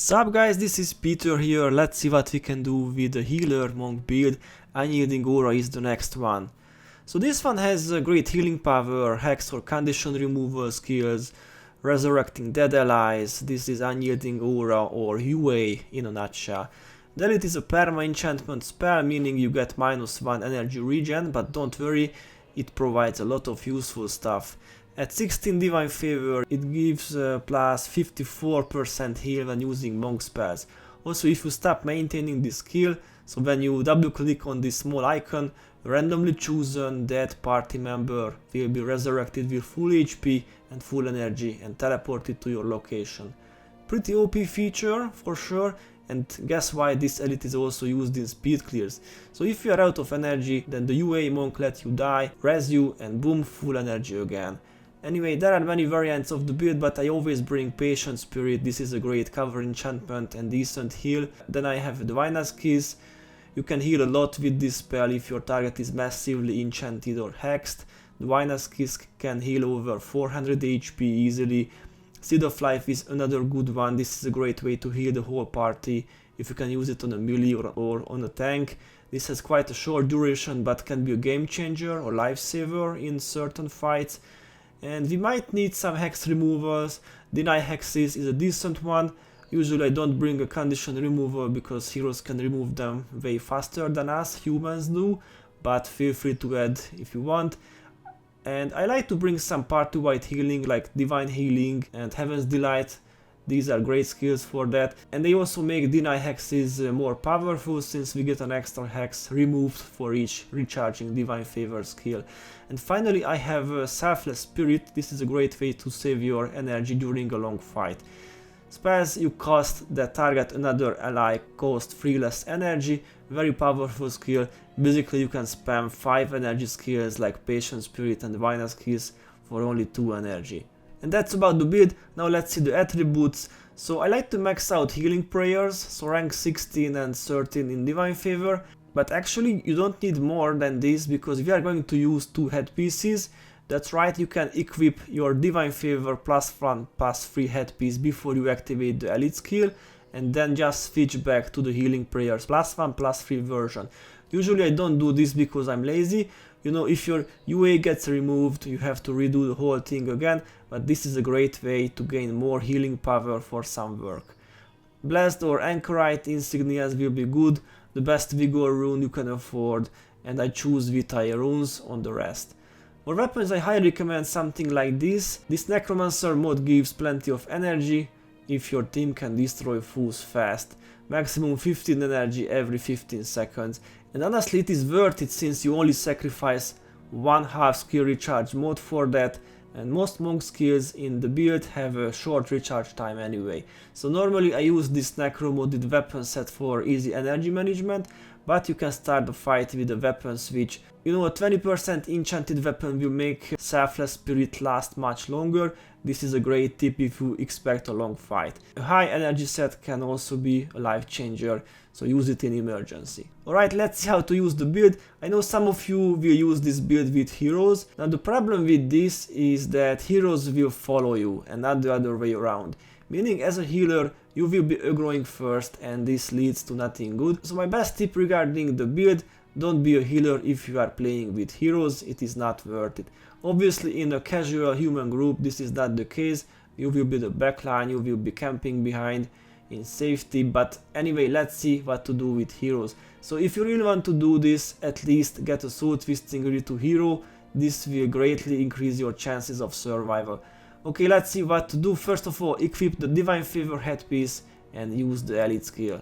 Sup guys, this is Peter here. Let's see what we can do with the healer monk build. Unyielding Aura is the next one. So this one has great healing power, hex or condition removal skills, resurrecting dead allies. This is Unyielding Aura or UA in a nutshell. Then it is a perma enchantment spell, meaning you get -1 energy regen, but don't worry, it provides a lot of useful stuff. At 16 Divine Favor, it gives plus 54% heal when using monk spells. Also, if you stop maintaining this skill, so when you double click on this small icon, a randomly chosen dead party member will be resurrected with full HP and full energy and teleported to your location. Pretty OP feature for sure, and guess why this elite is also used in speed clears. So if you are out of energy, then the UA monk lets you die, res you, and boom, full energy again. Anyway, there are many variants of the build, but I always bring Patient Spirit. This is a great cover enchantment and decent heal. Then I have Diviner's Kiss. You can heal a lot with this spell if your target is massively enchanted or hexed. Diviner's Kiss can heal over 400 HP easily. Seed of Life is another good one. This is a great way to heal the whole party if you can use it on a melee or on a tank. This has quite a short duration but can be a game changer or lifesaver in certain fights. And we might need some hex removals. Deny hexes is a decent one. Usually I don't bring a condition removal because heroes can remove them way faster than us humans do, but feel free to add if you want. And I like to bring some party-wide healing like Divine Healing and Heaven's Delight. These are great skills for that, and they also make deny hexes more powerful since we get an extra hex removed for each recharging Divine Favor skill. And finally I have Selfless Spirit. This is a great way to save your energy during a long fight. Spells you cast that target another ally cost 3 less energy, very powerful skill. Basically you can spam 5 energy skills like Patient Spirit and Diviner's Kiss for only 2 energy. And that's about the build. Now let's see the attributes. So I like to max out healing prayers, so rank 16 and 13 in Divine Favor. But actually you don't need more than this because we are going to use 2 headpieces. That's right, you can equip your Divine Favor +1 +3 headpiece before you activate the elite skill, and then just switch back to the healing prayers +1 +3 version. Usually I don't do this because I'm lazy. You know, if your UA gets removed, you have to redo the whole thing again, but this is a great way to gain more healing power for some work. Blessed or Anchorite insignias will be good, the best Vigor rune you can afford, and I choose Vitae runes on the rest. For weapons I highly recommend something like this. This Necromancer mod gives plenty of energy if your team can destroy foes fast. Maximum 15 energy every 15 seconds. And honestly it is worth it since you only sacrifice 1/2 skill recharge mode for that, and most monk skills in the build have a short recharge time anyway. So normally I use this necro modded weapon set for easy energy management, but you can start the fight with a weapon switch. You know, a 20% enchanted weapon will make Selfless Spirit last much longer. This is a great tip if you expect a long fight. A high energy set can also be a life changer, so use it in emergency. Alright, let's see how to use the build. I know some of you will use this build with heroes. Now the problem with this is that heroes will follow you and not the other way around. Meaning as a healer you will be aggroing first and this leads to nothing good. So my best tip regarding the build: don't be a healer if you are playing with heroes, it is not worth it. Obviously in a casual human group this is not the case, you will be the backline, you will be camping behind in safety, but anyway, let's see what to do with heroes. So if you really want to do this, at least get a Soul Twisting Ritu hero, this will greatly increase your chances of survival. Okay, let's see what to do. First of all, equip the Divine Favor headpiece and use the elite skill.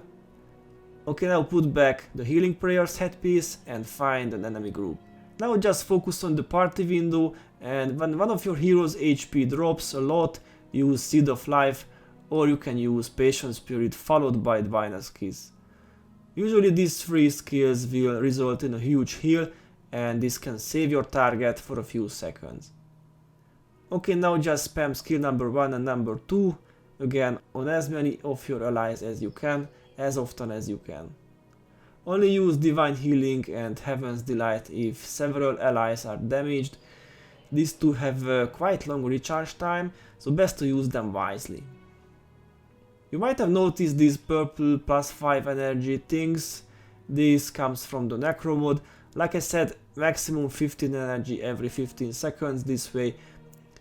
Okay, now put back the Healing Prayers headpiece and find an enemy group. Now just focus on the party window, and when one of your heroes' HP drops a lot, use Seed of Life, or you can use Patient Spirit followed by Diviner's Kiss. Usually these 3 skills will result in a huge heal, and this can save your target for a few seconds. Okay, now just spam skill number 1 and number 2, again on as many of your allies as you can, as often as you can. Only use Divine Healing and Heaven's Delight if several allies are damaged. These two have quite long recharge time, so best to use them wisely. You might have noticed these purple +5 energy things. This comes from the Necro mode. Like I said, maximum 15 energy every 15 seconds this way,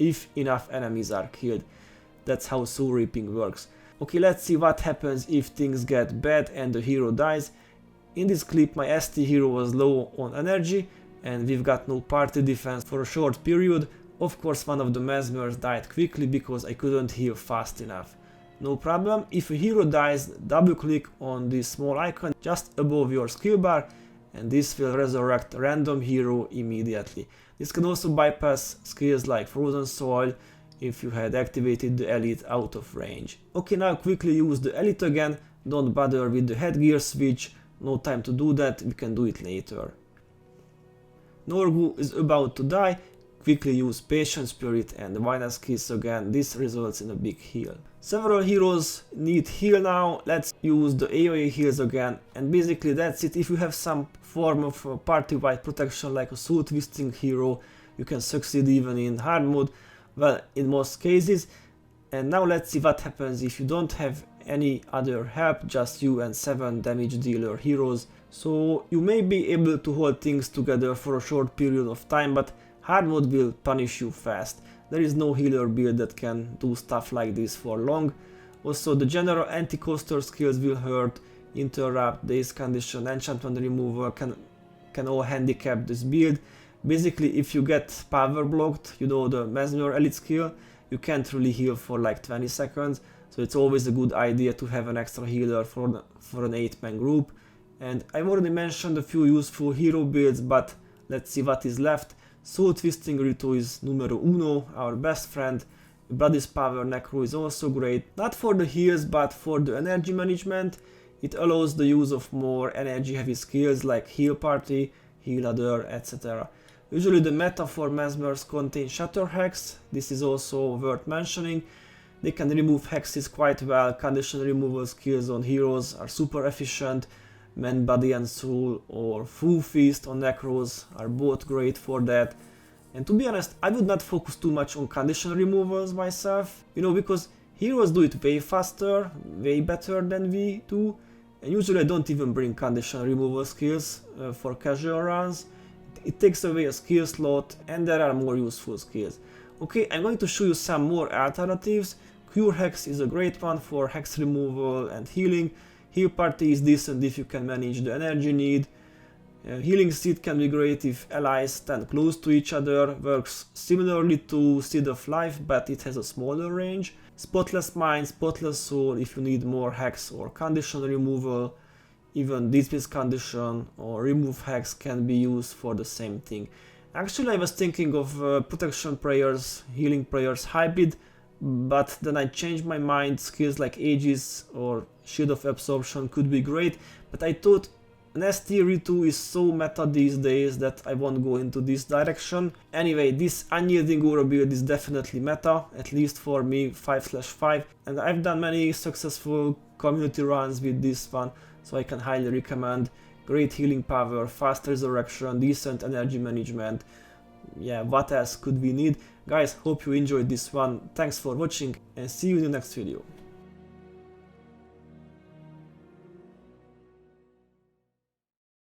if enough enemies are killed. That's how soul reaping works. Okay, let's see what happens if things get bad and the hero dies. In this clip my ST hero was low on energy and we've got no party defense for a short period. Of course one of the mesmers died quickly because I couldn't heal fast enough. No problem, if a hero dies, double click on this small icon just above your skill bar and this will resurrect a random hero immediately. This can also bypass skills like Frozen Soil if you had activated the elite out of range. Okay, now quickly use the elite again, don't bother with the headgear switch, no time to do that, we can do it later. Norgu is about to die, quickly use Patient Spirit and Vinous Kiss again, this results in a big heal. Several heroes need heal now, let's use the AoE heals again, and basically that's it. If you have some form of party-wide protection like a soul twisting hero, you can succeed even in hard mode, well, in most cases. And now let's see what happens if you don't have any other help, just you and 7 damage dealer heroes. So you may be able to hold things together for a short period of time, but hard mode will punish you fast. There is no healer build that can do stuff like this for long. Also the general anti-coaster skills will hurt, interrupt, daze condition, enchantment removal can all handicap this build. Basically if you get power blocked, you know, the Mesmer elite skill, you can't really heal for like 20 seconds. So it's always a good idea to have an extra healer for an 8-man group. And I've already mentioned a few useful hero builds, but let's see what is left. Soul Twisting Rito is numero uno, our best friend. Blood's Power Necro is also great, not for the heals but for the energy management. It allows the use of more energy heavy skills like Heal Party, Heal Other, etc. Usually the meta for Mesmers contain Shatter Hex, this is also worth mentioning. They can remove hexes quite well, condition removal skills on heroes are super efficient. Man, Body and Soul or Full Feast on Necros are both great for that. And to be honest, I would not focus too much on condition removals myself, you know, because heroes do it way faster, way better than we do, and usually I don't even bring condition removal skills for casual runs. It takes away a skill slot and there are more useful skills. Okay, I'm going to show you some more alternatives. Cure Hex is a great one for hex removal and healing. Heal Party is decent if you can manage the energy need. Healing Seed can be great if allies stand close to each other, works similarly to Seed of Life but it has a smaller range. Spotless Mind, Spotless Soul if you need more hex or condition removal. Even Dismiss Condition or Remove Hex can be used for the same thing. Actually I was thinking of Protection Prayers, Healing Prayers hybrid, but then I changed my mind. Skills like Aegis or Shield of Absorption could be great, but I thought an ST Ritu is so meta these days that I won't go into this direction. Anyway, this Unyielding Aura build is definitely meta, at least for me 5/5, and I've done many successful community runs with this one, so I can highly recommend. Great healing power, fast resurrection, decent energy management. Yeah, what else could we need? Guys, hope you enjoyed this one. Thanks for watching and see you in the next video.